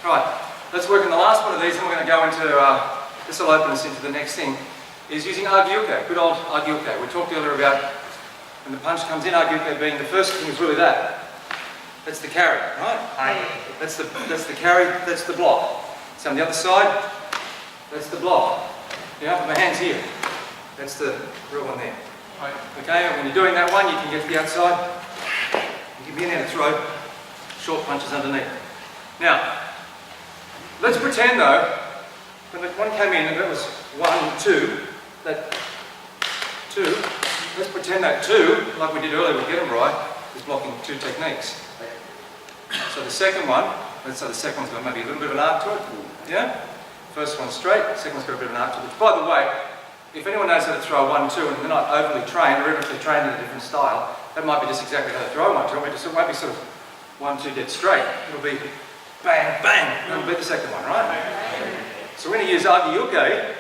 Right, let's work on the last one of these and we're going to go into, this will open us into the next thing, is using agiuke, good old agiuke. We talked earlier about when the punch comes in, agiuke being the first thing is really that. That's the carry, right? That's the carry, that's the block. So on the other side, that's the block. Yeah, my hand's here. That's the real one there. Okay, and when you're doing that one, you can get to the outside. You can be in there to throw short punches underneath. Now, let's pretend though, when the one came in and that was 1, 2, that 2, let's pretend that 2, like we did earlier with Get 'em Right, is blocking 2 techniques. So the second one, let's say the second one's got maybe a little bit of an arc to it. Yeah? First one's straight, second one's got a bit of an arc to it. Which, by the way, if anyone knows how to throw 1, 2 and they're not overly trained, or even if they're trained in a different style, that might be just exactly how to throw 1, 2. It won't be sort of 1, 2 dead straight. It'll be bang, bang. That'll be the second one, right? So we're going to use agiuke,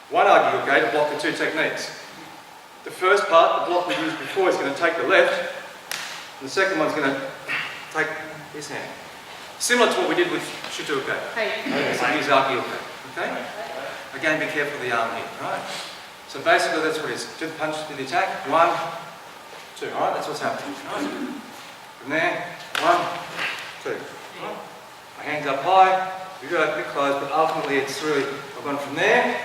one agiuke to block the 2 techniques. The first part, the block we used before, is going to take the left, and the second one's going to take this hand. Similar to what we did with shuto. So use agiuke. Okay? Again, be careful of the arm here, right? So basically that's what it is. Do the punch, do the attack. 1, 2, alright? That's what's happening. Right? From there, 1, 2. Right? My hands up high, we do have a bit close, but ultimately it's really, I've gone from there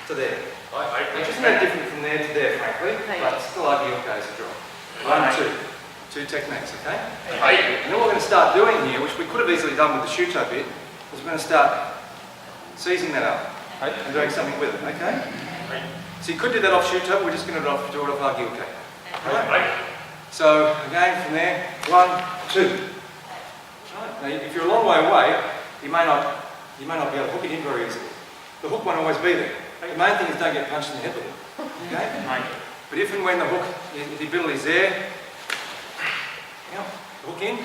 to there. Which isn't that different from there to there, frankly, but it's still agiuke as a draw. 1, 2. 2 techniques, okay? And then what we're going to start doing here, which we could have easily done with the shuto bit, is we're going to start seizing that up and doing something with it, okay? So you could do that off shuto, but we're just going to do it off agiuke. Right? So again, from there, 1, 2. Right. Now, if you're a long way away, you may not be able to hook it in very easily. The hook won't always be there. The main thing is don't get punched in the head with it. Okay? But if and when the hook, the ability is there, hook in,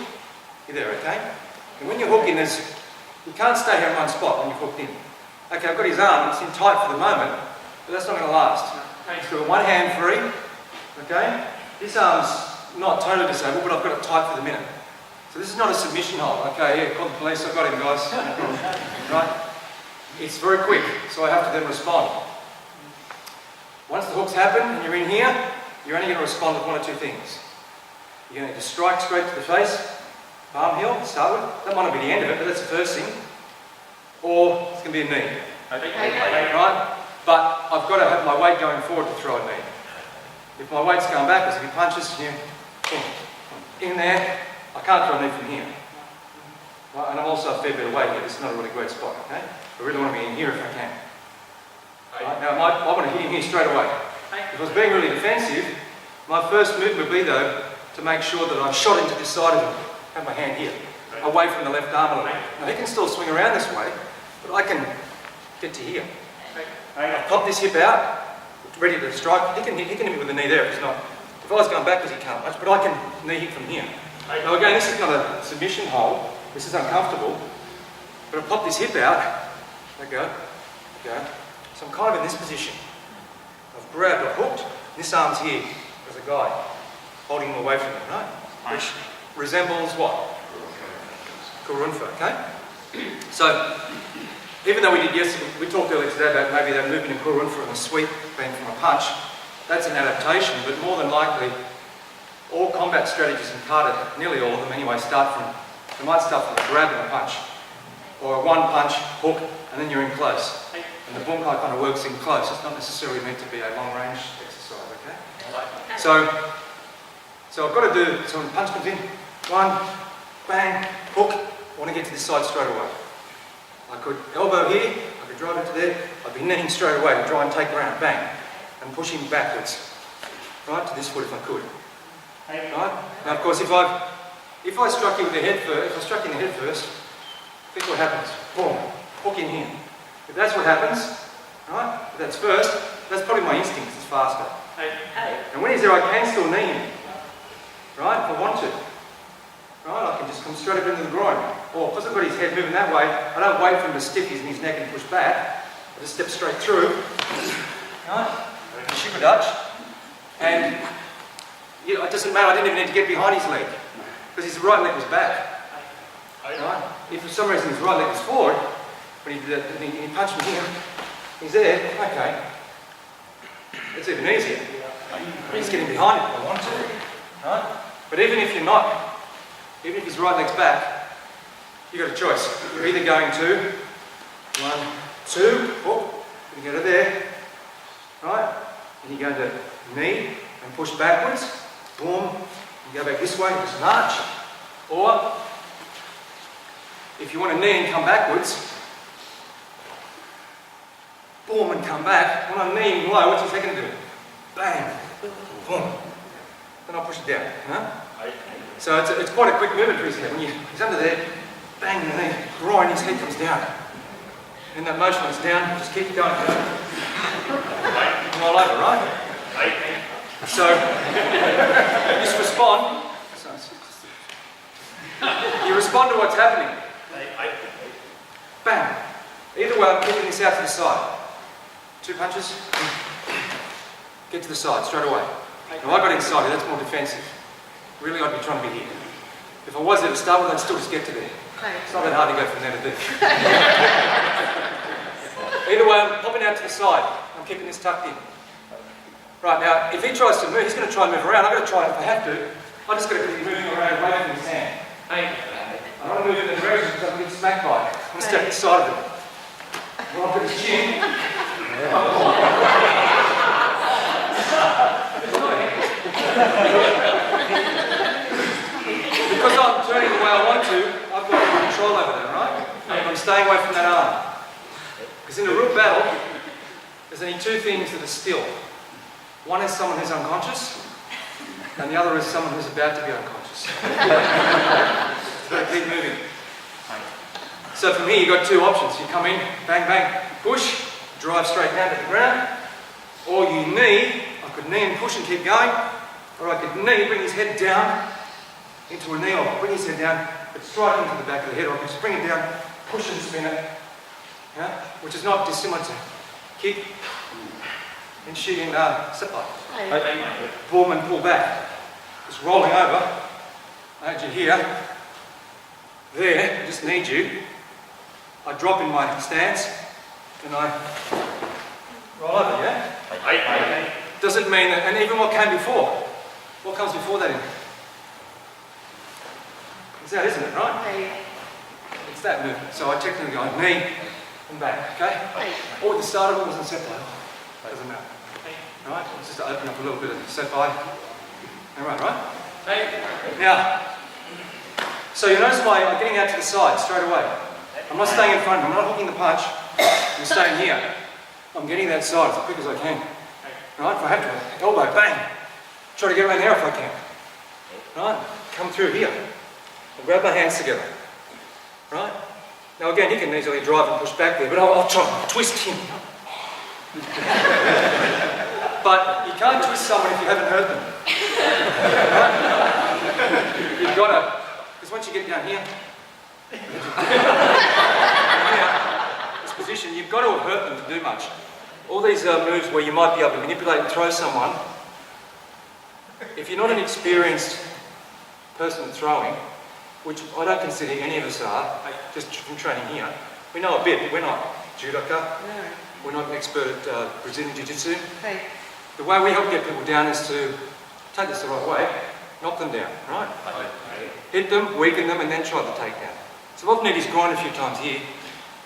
you're there, okay? And when you hook in, you can't stay here in one spot when you've hooked in. Okay, I've got his arm, it's in tight for the moment, but that's not going to last. So one hand free, okay? This arm's not totally disabled, but I've got it tight for the minute. So this is not a submission hold. Okay, yeah, call the police, I've got him, guys. Right? It's very quick, so I have to then respond. Once the hooks happen and you're in here, you're only going to respond with 1 or 2 things. You're going to strike straight to the face, palm heel, start with. That might not be the end of it, but that's the first thing. Or it's going to be a knee. Right? But I've got to have my weight going forward to throw a knee. If my weight's going backwards, if he punches here, in there, I can't throw a knee from here. Right? And I'm also a fair bit away here. This is not a really great spot, okay? I really want to be in here if I can. Right? Now, I want to hit him here straight away. If I was being really defensive, my first move would be, though, to make sure that I've shot into this side of him, have my hand here, away from the left arm a little. Now he can still swing around this way, but I can get to here. I pop this hip out, ready to strike. He can hit me with the knee there if he's not. If I was going backwards, he can't much, but I can knee hit from here. Now again, this is not a submission hold. This is uncomfortable, but I pop this hip out. I go. So I'm kind of in this position. I've grabbed, I've hooked. This arm's here as a guide, holding him away from it, right? Which resembles what? Kurunfa, okay? So, even though we talked earlier today about maybe that movement in Kurunfa and a sweep being from a punch, that's an adaptation, but more than likely, all combat strategies in kata, nearly all of them anyway, they might start from a grab and a punch, or a one punch, hook, and then you're in close. And the bunkai kind of works in close. It's not necessarily meant to be a long range exercise, okay? So I've got to do, so when the punch comes in, 1, bang, hook, I want to get to this side straight away. I could elbow here, I could drive into there, I'd be kneeing straight away to try and take ground, bang, and pushing backwards, right, to this foot if I could. Right? Now of course if I struck you with the head first, if I struck you in the head first, think what happens, boom, hook in here. If that's what happens, right, if that's first, that's probably my instinct, it's faster. And when he's there I can still knee him, right, if I want to. Right, I can just come straight up into the groin. Or because I've got his head moving that way, I don't wait for him to stiff his neck and push back. I just step straight through. Right? Ship a Dutch. And it doesn't matter, I didn't even need to get behind his leg. Because his right leg was back. Right? If for some reason his right leg is forward, but he punched me here, he's there, okay. It's even easier. He's getting behind it if I want to. Right? But even if you're not, even if his right leg's back, you've got a choice. You're either going to 1, 2, oh, you go to there, right? And you go to knee and push backwards, boom, you go back this way, just an arch. Or, if you want to knee and come backwards, boom and come back. When I'm kneeing low, what's his second do? Bang, boom. Then I'll push it down. Huh? So it's quite a quick movement for his head. When he's under there, bang the knee, groin, his head comes down. And that motion is down, just keep going. All over, right? So, you just respond. You respond to what's happening. Bang. Either way, I'm kicking this out to the side. 2 punches. Get to the side, straight away. Now I got inside here, that's more defensive. Really, I'd be trying to be here. If I was there to start with, I'd still just get to there. It's not that hard to go from there to there. Either way, I'm popping out to the side. I'm keeping this tucked in. Right, now, if he tries to move, he's going to try and move around. I'm going to try, if I have to, I'm just going to keep moving around away from his hand. I don't want to move in the direction because I'm going to get smacked by it. I'm going to stay at the side of it. Well, I've got his chin. Because I'm turning the way I want to, I've got control over that, right? And I'm staying away from that arm. Because in a real battle, there's only 2 things that are still. One is someone who's unconscious, and the other is someone who's about to be unconscious. So keep moving. So from here, you've got 2 options. You come in, bang, bang, push, drive straight down to the ground, or you knee. I could knee and push and keep going, or I could knee, bring his head down into a knee, or bring his head down, but strike into the back of the head, or I could just bring it down, push and spin it, yeah? Which is not dissimilar to kick and shooting sepai. Boom and pull back. Just rolling over. I had you here. There, I just need you. I drop in my stance and I roll over, yeah? Doesn't mean that, and even what came before. What comes before that? It's that, isn't it, right? It's that movement. So I technically go knee and back, okay? Or at the start of it wasn't sepai. Doesn't matter. Right? It's just to open up a little bit of sepai. Right? Now, so you notice I'm getting out to the side straight away. I'm not staying in front, I'm not hooking the punch, I'm staying here. I'm getting that side as quick as I can. Right? If I have to, elbow, bang. Try to get around there if I can. Right? Come through here. I'll grab my hands together. Right? Now again, he can easily drive and push back there, but I'll try and twist him. But you can't twist someone if you haven't hurt them. Right? You've got to, because once you get down here, this position, you've got to have hurt them to do much. All these moves where you might be able to manipulate and throw someone, if you're not an experienced person at throwing, which I don't consider any of us are, just from training here, we know a bit, but we're not judoka, we're not an expert at Brazilian Jiu-Jitsu. The way we help get people down is to take this the right way, knock them down, right? Hit them, weaken them, and then try the takedown. So I've needed his groin a few times here,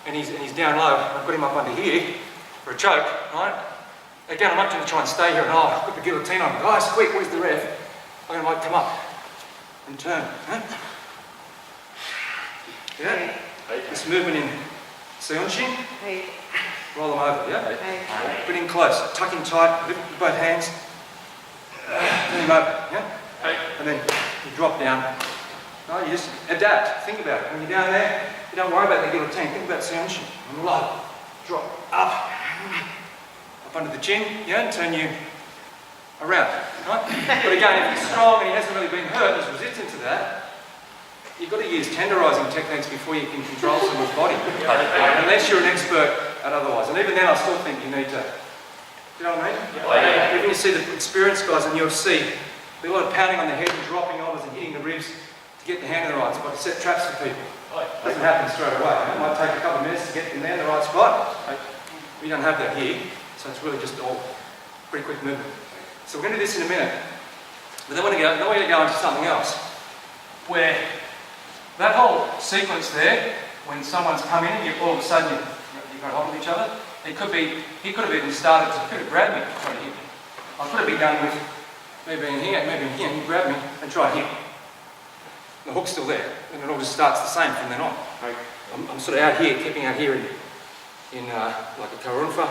and he's down low. I've got him up under here for a choke, right? Again, I'm not going to try and stay here and put the guillotine on. Guys, quick, where's the ref? I'm going to come up and turn. Huh? Yeah? This movement in Seonshin. Roll them over, yeah? Put in close, tuck in tight, lift with both hands. Turn him over, yeah? And then you drop down. No, you just adapt. Think about it. When you're down there, you don't worry about the guillotine. Think about Seonshin. And low. Drop. Up. Up under the chin, yeah? And turn you around, right? But again, if he's strong and he hasn't really been hurt, he's resistant to that, you've got to use tenderising techniques before you can control someone's body. Unless you're an expert at otherwise. And even then, I still think you need to. Do you know what I mean? Even you see the experienced guys in UFC, there's a lot of pounding on the head and dropping elbows and hitting the ribs to get the hand in the right spot to set traps for people. It doesn't happen straight away. It might take a couple of minutes to get in there in the right spot. We don't have that here, so it's really just all pretty quick movement. So we're going to do this in a minute. But then we're going to go into something else, where that whole sequence there, when someone's come in and all of a sudden you've got hold of each other, he could have even started to could have grabbed me and tried to hit me. I could have begun with maybe in here, and he grabbed me and tried to hit me. The hook's still there, and it all just starts the same from then on. I'm sort of out here, keeping out here in like a karunfa.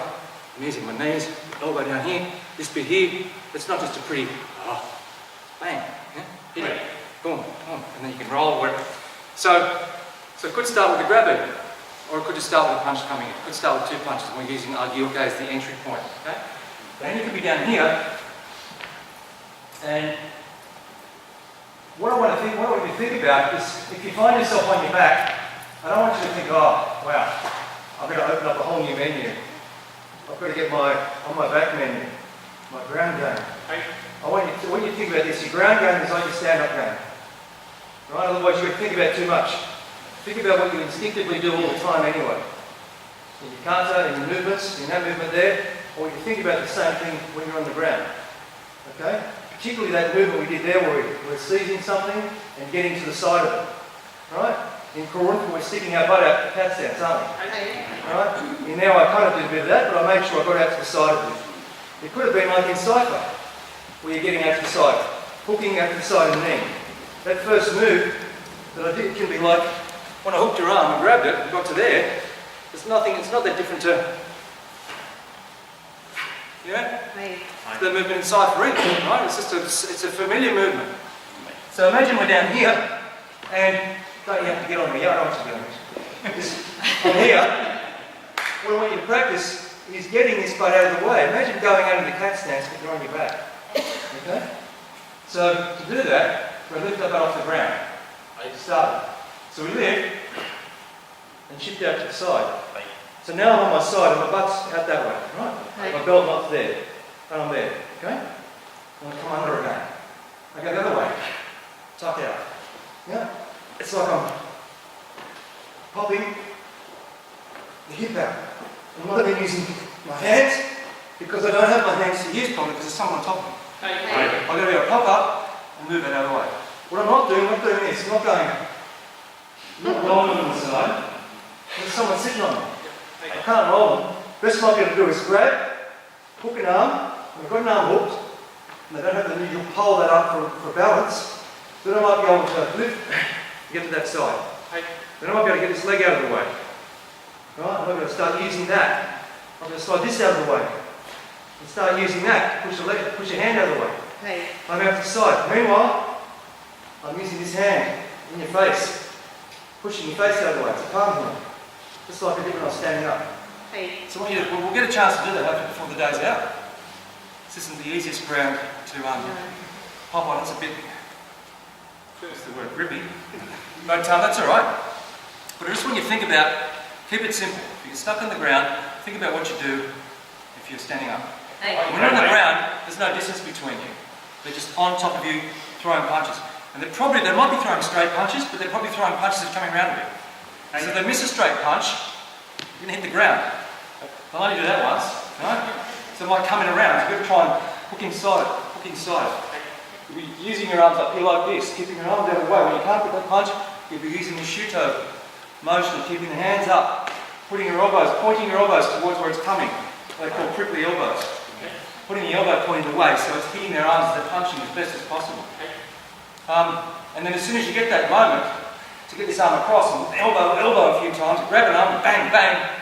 I'm using my knees, elbow down here, this bit here. It's not just a pretty, bang, yeah? Hit it, boom, boom, and then you can roll where. So it could start with a grab in, or it could just start with a punch coming in. It could start with 2 punches. We're using agioke as the entry point, okay? Then you could be down here, and what I want you to think about is, if you find yourself on your back, I don't want you to think, oh, wow, I've got to open up a whole new menu. I've got to get on my back menu, my ground game. I want you to think about this. Your ground game is like your stand-up game. Right? Otherwise you've got to think about too much. Think about what you instinctively do all the time anyway. In your kata, in your movements, in that movement there, or you think about the same thing when you're on the ground. Okay? Particularly that movement we did there where we're seizing something and getting to the side of it. Right? In Kurunfu we're sticking our butt out the cat stance, aren't we? Right? In now I kind of did a bit of that, but I made sure I got out to the side of it. It could have been like in Cypher, where you're getting out to the side, hooking out to the side of the knee. That first move that I did can be like, when I hooked your arm and grabbed it and got to there, it's not that different to, the movement in Cypher, right? It's a familiar movement. So imagine we're down here, and don't you have to get on me? I don't want you to get on me. From here, what I want you to practice is getting this butt out of the way. Imagine going out of the cat stance but you're on your back. Okay? So to do that, we lift our butt off the ground. I started. So we lift and shift out to the side. So now I'm on my side and my butt's out that way, right? My belt knot's there, and I'm there. Okay? I'm going to come under again. I go the other way. Tuck out. Yeah? It's like I'm popping the hip out. I'm not even using my hands because I don't have my hands to use probably because there's someone on top of me. I've got to be able to pop up and move that other way. What I'm not doing this. I'm not rolling on the side. There's someone sitting on me. I can't roll them. Best I might be able to do is grab, hook an arm, and I've got an arm hooked, and I don't have the need to pull that up for balance. Then I might be able to lift, get to that side. Then I might be able to get this leg out of the way. Right? I'm going to start using that. I'm going to slide this out of the way. And start using that to push your hand out of the way. I'm out to the side. Meanwhile, I'm using this hand in your face, pushing your face out of the way. It's a palm here. Just like I did when I was standing up. So we'll get a chance to do that hopefully before the day's out. This isn't the easiest ground to pop on. It's a bit, what's the word, grippy. But that's all right. But just when you think about, keep it simple. If you're stuck on the ground, think about what you do if you're standing up. When you're on the ground, there's no distance between you. They're just on top of you, throwing punches. And they might be throwing straight punches, but they're probably throwing punches that are coming around a bit. So if they miss a straight punch, you're going to hit the ground. They'll only do that once, right? So it might come in around. So you've got to try and hook inside. You'll be using your arms up here like this, keeping your arms out of the way. When you can't get that punch, you'll be using the shuto motion, keeping the hands up, pointing your elbows towards where it's coming. They call prickly elbows. Putting the elbow pointing the way, so it's hitting their arms as they're punching as best as possible. And then as soon as you get that moment, to get this arm across, and elbow a few times, grab an arm, bang, bang.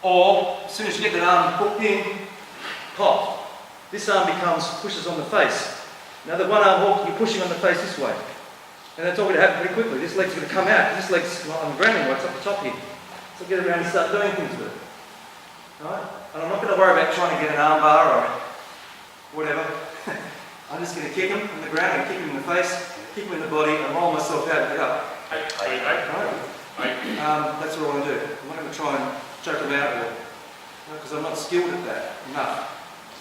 Or, as soon as you get that arm hooked in, pop. This arm pushes on the face. Now the one arm hook, you're pushing on the face this way. And that's all going to happen pretty quickly. This leg's going to come out. This leg's not on the ground anymore, it's up the top here. So get around and start doing things with it. Alright? And I'm not going to worry about trying to get an arm bar or whatever. I'm just going to kick him on the ground and kick him in the face, kick him in the body, and roll myself out and get up. That's what I want to do. I'm not going to try and choke them out because I'm not skilled at that enough.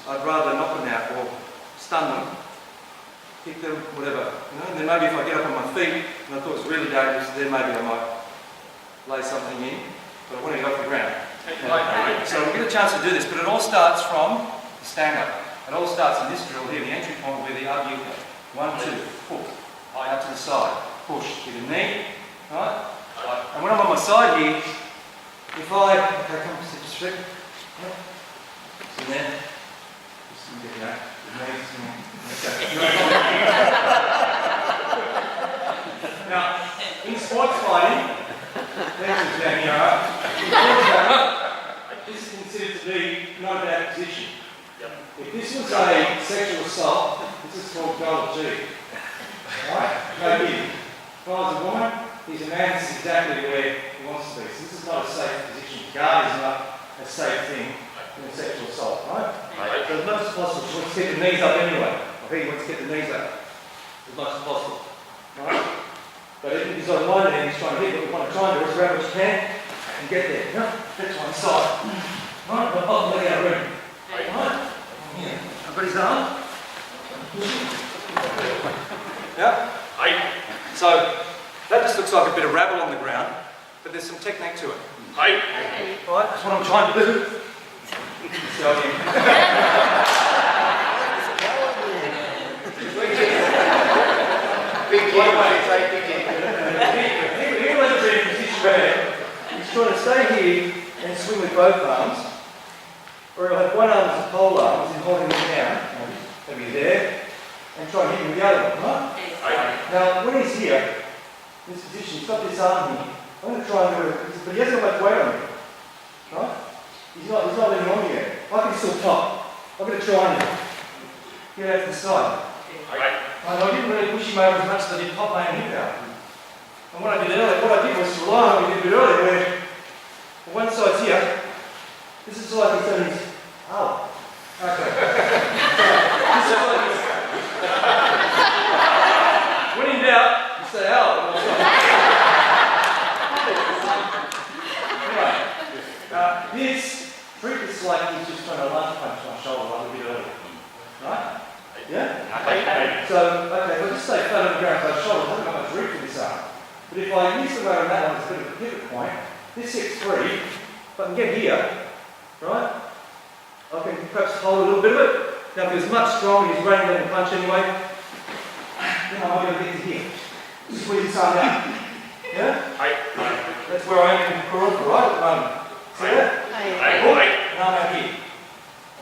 I'd rather knock them out or stun them, kick them, whatever. And then maybe if I get up on my feet and I thought it was really dangerous, then maybe I might something in, but I want to go off the ground. So we'll get a chance to do this, but it all starts from the stand-up. It all starts in this drill here, the entry point where the argue. 1, 2, hook, out to the side, push, with a knee, right? And when I'm on my side here, if I, okay, come step straight, so then, just get that, now, in sports fighting, this is considered to be not a bad position. If this was a sexual assault, this is called double G. Right? No kidding. If I was a woman, he's a man, this is exactly where he wants to be. So this is not a safe position. Guard is not a safe thing in a sexual assault, right? So as much as possible, he wants to get the knees up anyway. I think he wants to get the knees up as much as possible. Right? But if he's on one end, he's trying to hit, what we want to try and do is grab what you can and get there. Yeah? Get to one side. Right? But bottom leg out of room. Right? Yeah. I've got his arm. Yeah? So, that just looks like a bit of rabble on the ground, but there's some technique to it. Right? That's what I'm trying to do. So, he's trying to stay here and swing with both arms, or he'll have one arm as a pole arm, as in holding him down, maybe there, and try and hit him with the other one, right? Now, when he's here, in this position, he's got this arm here, I'm going to try and do it, but he hasn't got much weight on him, right? He's not letting on me yet. I can still top. I'm going to try and get out to the side. And I didn't really push him over as much as I did pop my hip out. And what I did was to rely on what we did a bit earlier, where one side's here, this is like he's done his, okay. This is like his, when in doubt, you say, Anyway, this trick is like he's just trying to lunge punch my shoulder like a bit earlier. Right? Yeah? So, okay, if I just stay flat on the ground with those shoulders, I haven't got much room for this arm. But if I use the weight on that one as a bit of a pivot point, this hip's free, if I can get here, right, I can perhaps hold a little bit of it. Now if he's much stronger, he's running down the punch anyway, then I'm going to get to here. Squeeze this arm out. Yeah? That's where I am in Karate, right, at the moment. See that? Hook, and I'm out here.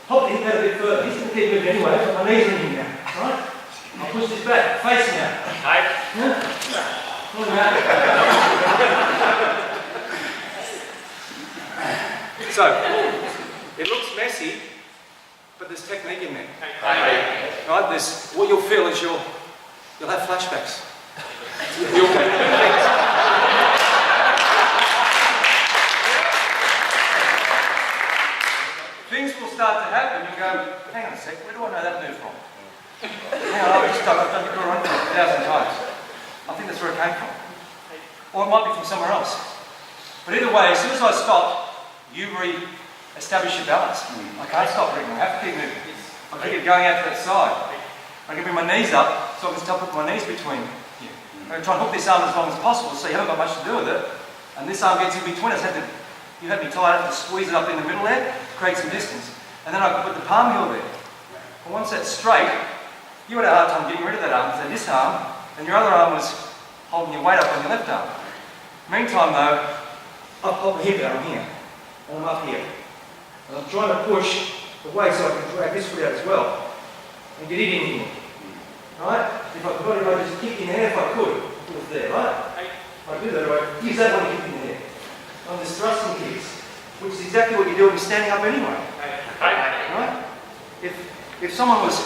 Hop the hip out a bit further. He's going to keep moving anyway, I've got my knees in him now. Right? I'll push this back, facing out. Yeah? So, it looks messy, but there's technique in there. Right? What you'll feel is you'll have flashbacks. You'll do things. Things will start to happen. You go, hang on a sec, where do I know that move from? Hang on, I've done the run 1,000 times. I think that's where it came from. Or it might be from somewhere else. But either way, as soon as I stop, you re-establish your balance. I can't stop moving, I have to keep moving. I keep going out to that side. I can bring my knees up so I can still put my knees between you. I'm going to try and hook this arm as long as possible so you haven't got much to do with it. And this arm gets in between us. You had me tied up to squeeze it up in the middle there, create some distance. And then I can put the palm heel there. And once that's straight, you had a hard time getting rid of that arm. So this arm, and your other arm was holding your weight up on your left arm. Meantime though, I've got my hip out, I'm here. And I'm up here. And I'm trying to push the weight so I can drag this foot out as well. And get it in here. Right? If I could, I'd just kick in there if I could. Put it there, right? If I do that, I use that one to kick in there. I'm just thrusting kicks, which is exactly what you do when you're standing up anyway. Right? If someone was,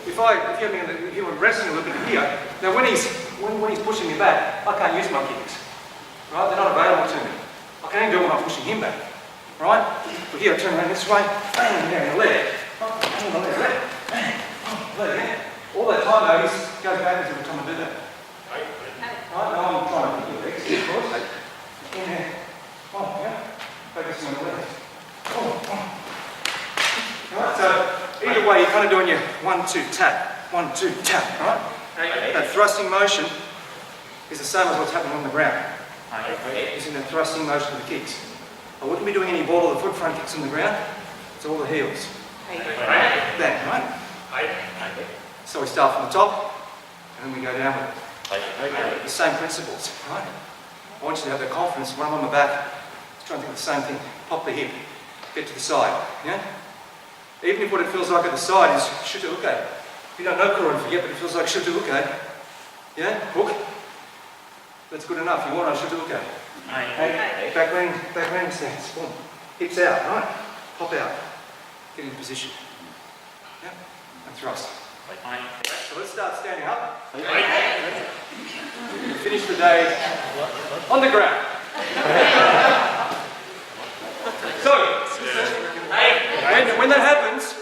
if you were wrestling a little bit here, now when he's pushing me back, I can't use my kicks. Right? They're not available to me. I can only do it when I'm pushing him back. Right? But here I turn around this way, bang, down the leg. Bang, on the leg. Bang, leg again. All that time though, he goes backwards every time I do that. Right? Now I'm trying to kick your legs, of course. In there. Yeah. Focusing on the legs. Right, so either way, you're kind of doing your 1-2 tap, 1-2 tap, right? That thrusting motion is the same as what's happening on the ground. is in the thrusting motion of the kicks. I wouldn't be doing any ball or the foot front kicks on the ground. It's all the heels. Bang, right? So we start from the top, and then we go down with it. The same principles, right? I want you to have the confidence when I'm on my back, trying to think of the same thing. Pop the hip, get to the side, yeah? Even if what it feels like at the side is shuto uke. If you don't know Korean, forget, but it feels like shuto uke. Yeah? Hook. That's good enough. You want a shuto uke. Back leaning stance. Boom. Hips out, right? Pop out. Get in position. Yeah? And thrust. So let's start standing up. Finish the day on the ground. So, when that happens,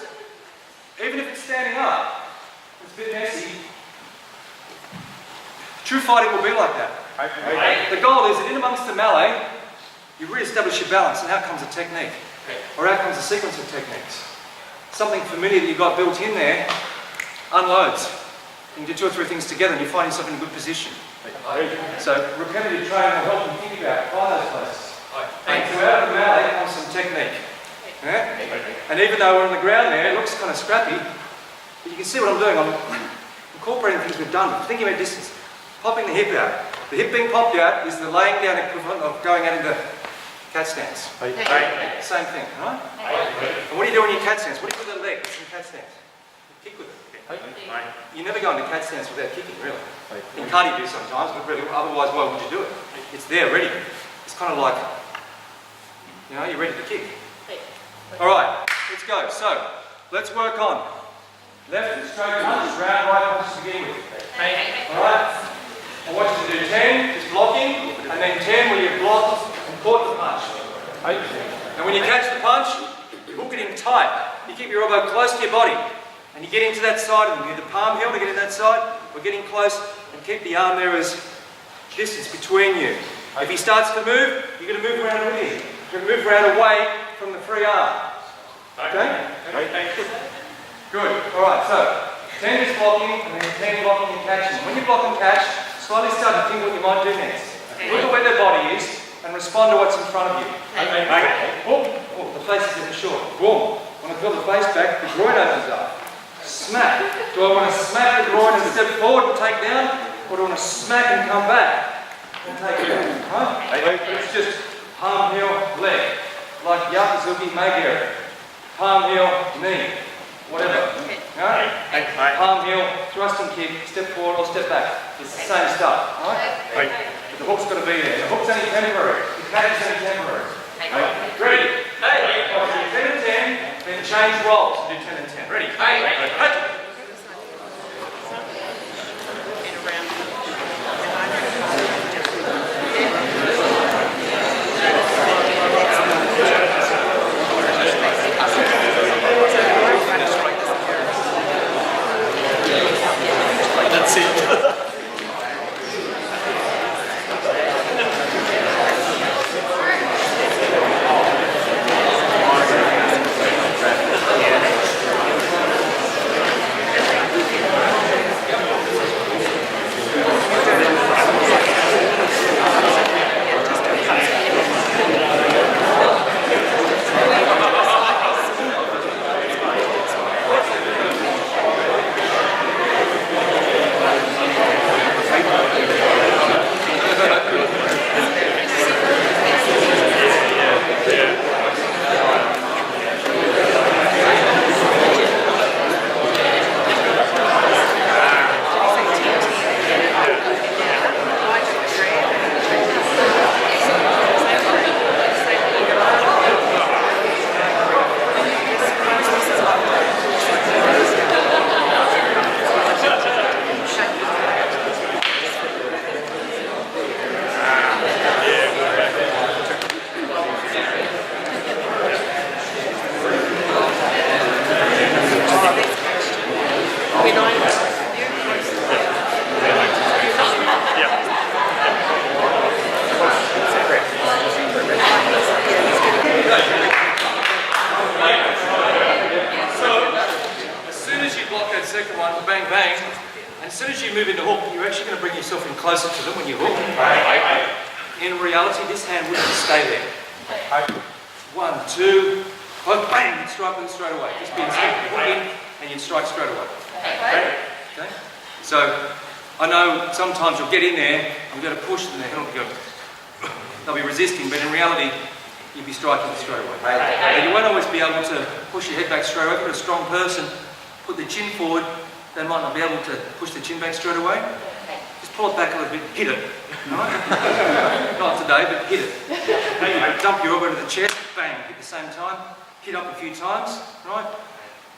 even if it's standing up, it's a bit messy. True fighting will be like that. The goal is that in amongst the melee, you re-establish your balance, and out comes a technique, or out comes a sequence of techniques. Something familiar that you've got built in there unloads. You do 2 or 3 things together, and you find yourself in a good position. So repetitive training will help you think about find those places. And out of the melee comes some technique. Yeah? And even though we're on the ground there, it looks kind of scrappy, but you can see what I'm doing. I'm incorporating things we've done, thinking about distance, popping the hip out. The hip being popped out is the laying down equivalent of going out into cat stance. Same thing, right? And what do you do in your cat stance? What do you do with the leg in cat stance? You kick with it. You never go into cat stance without kicking, really. In karate you do sometimes, but really, otherwise why would you do it? It's there, ready. It's kind of like, you know, you're ready to kick. Alright, let's go. So, let's work on left and straight punches, round right punches to begin with. Alright? I want you to do 10, just blocking, and then 10 where you block and caught the punch. And when you catch the punch, you hook it in tight. You keep your elbow close to your body. And you get into that side, and you do the palm heel to get in that side. We're getting close, and keep the arm there as distance between you. If he starts to move, you're going to move around with him. You're going to move around away from the free arm. Okay? Good. Alright, so 10 is blocking, and then 10 blocking and catching. When you block and catch, slowly start to think what you might do next. Look at where their body is, and respond to what's in front of you. Oh, the face is a bit short. Boom. When I pull the face back, the groin opens up. Smack. Do I want to smack the groin and step forward and take down, or do I want to smack and come back and take down? Right? It's just palm, heel, leg. Like yaku, tzuki, Weggery. Palm, heel, knee. Whatever. Right? Palm, heel, thrust and kick, step forward or step back. It's the same stuff. Right? But the hook's got to be there. The hook's only temporary. The catch is only temporary. Ready? 10 and 10, then change roles and do 10 and 10. Ready? That's it. second one, bang, bang. And as soon as you move into hook, you're actually going to bring yourself in closer to them when you hook. in reality, this hand wouldn't stay there. 1, 2, bang, you'd strike with it straight away. Just be instinctive. Hook in, and you'd strike straight away. Okay? So, I know sometimes you'll get in there, and you've got to push, and they'll be resisting, but in reality, you'd be striking it straight away. But you won't always be able to push your head back straight away. If you're a strong person, put the chin forward, they might not be able to push the chin back straight away. Just pull it back a little bit, hit it. Right? Not today, but hit it. Dump your elbow to the chest, bang, hit at the same time. Hit up a few times, right?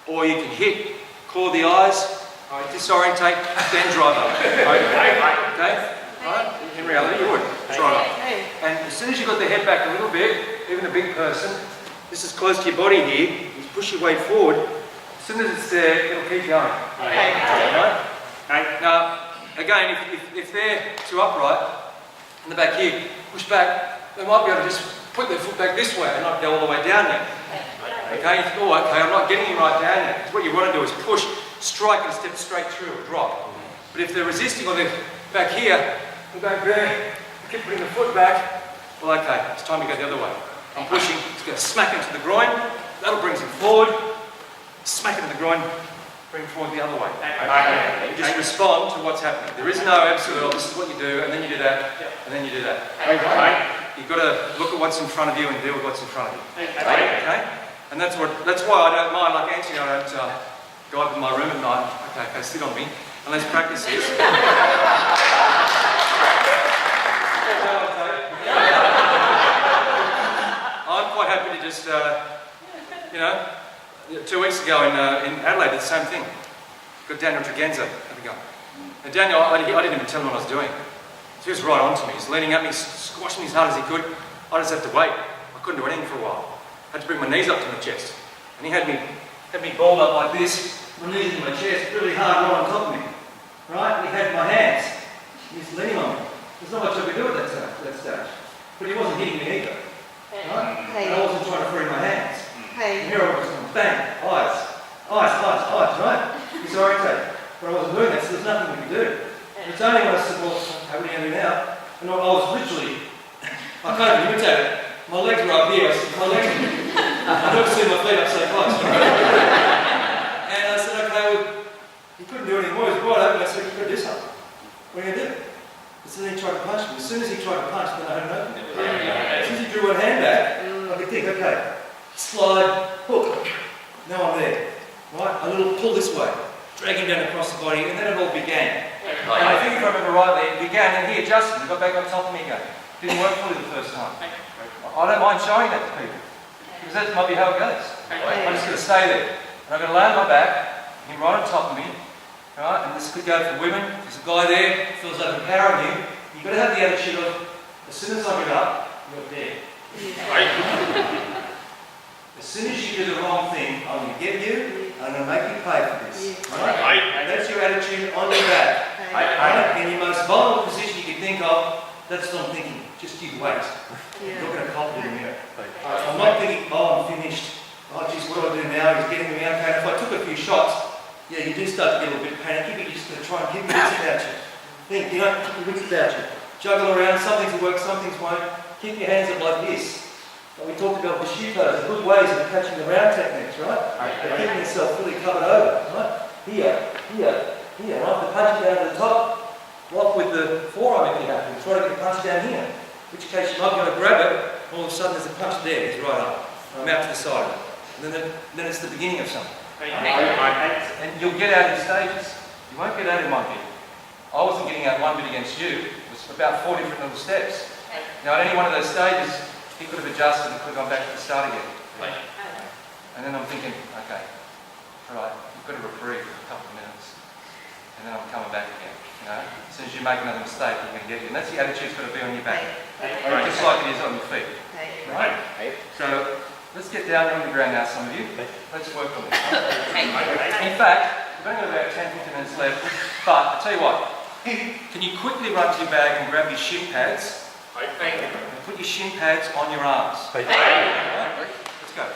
Or you can hit, claw the eyes, disorientate, then drive up. Okay? Right? In reality, you would drive up. And as soon as you've got the head back a little bit, even a big person, this is close to your body here, you push your weight forward. As soon as it's there, it'll keep going. Right? Now, again, if they're too upright, in the back here, push back, they might be able to just put their foot back this way and not go all the way down there. Okay, you think, oh, okay, I'm not getting him right down there. What you want to do is push, strike and step straight through or drop. But if they're resisting or they're back here, and back there, keep putting the foot back, well, okay, it's time to go the other way. I'm pushing, it's going to smack into the groin, that'll bring him forward, smack into the groin, bring him forward the other way. You just respond to what's happening. There is no absolute, oh, this is what you do, and then you do that, and then you do that. You've got to look at what's in front of you and deal with what's in front of you. Okay? And that's why I don't mind, like Anthony, I don't go up in my room at night, okay, sit on me, and let's practice this. I'm quite happy to just, 2 weeks ago in Adelaide, did the same thing. Got Daniel Tregenza, have a go. And Daniel, I didn't even tell him what I was doing. He was right on to me. He's leaning at me, squashing me as hard as he could. I just had to wait. I couldn't do anything for a while. I had to bring my knees up to my chest. And he had me balled up like this, my knees in my chest, really hard, right on top of me. Right? And he had my hands. He was leaning on me. There's not much I could do at that stage. But he wasn't hitting me either. Right? And I wasn't trying to free my hands. And here I was going, bang, eyes, right? Disorientate. But I wasn't doing that, so there's nothing we could do. It's only when I said, well, how are we going to do now? And I was literally, I can't even imitate it. My legs were up here, I've never seen my feet up so close. And I said, okay, well, he couldn't do any more. He was right open. I said, you've got to do something. What are you going to do? And so then he tried to punch me. As soon as he tried to punch, then I had an opening. As soon as he drew one hand back, I could think, okay, slide, hook. Now I'm there. Right? A little pull this way. Drag him down across the body, and then it all began. And I think if I remember rightly, it began, and he adjusted, he got back on top of me again. Didn't work fully the first time. I don't mind showing that to people, because that might be how it goes. I'm just going to stay there. And I'm going to lay on my back, him right on top of me, right? And this could go for women. There's a guy there, feels like empowering you. You've got to have the attitude of, as soon as I get up, you're there. As soon as you do the wrong thing, I'm going to get you, I'm going to make you pay for this. Right? And that's your attitude on your back. Right? In your most vulnerable position you can think of, that's what I'm thinking. Just you wait. You're not going to cop it in a minute. I'm not thinking, oh, I'm finished. Oh, geez, what do I do now? He's getting me okay. If I took a few shots, yeah, you do start to get a little bit panicky, but you're just going to try and keep your wits about you. Think, keep your wits about you. Juggle around, some things will work, some things won't. Keep your hands up like this. Like we talked about the shutos, good ways of catching the round techniques, right? They're keeping yourself fully covered over, right? Here, right? The punch down to the top, lock with the forearm if you have to. Try to get a punch down here. In which case you might be able to grab it, all of a sudden there's a punch there, it's right up. I'm out to the side. And then it's the beginning of something. And you'll get out in stages. You won't get out in one bit. I wasn't getting out one bit against you. It was about 4 different little steps. Now at any one of those stages, he could have adjusted and could have gone back to the start again. And then I'm thinking, okay, right, you've got to reprieve for a couple of minutes. And then I'm coming back again. As soon as you make another mistake, you're going to get you. And that's the attitude's got to be on your back. Just like it is on your feet. Right? So let's get down on the ground now, some of you. Let's work on this. In fact, we've only got about 10-15 minutes left. But I tell you what, can you quickly run to your bag and grab your shin pads? And put your shin pads on your arms. Right? Let's go.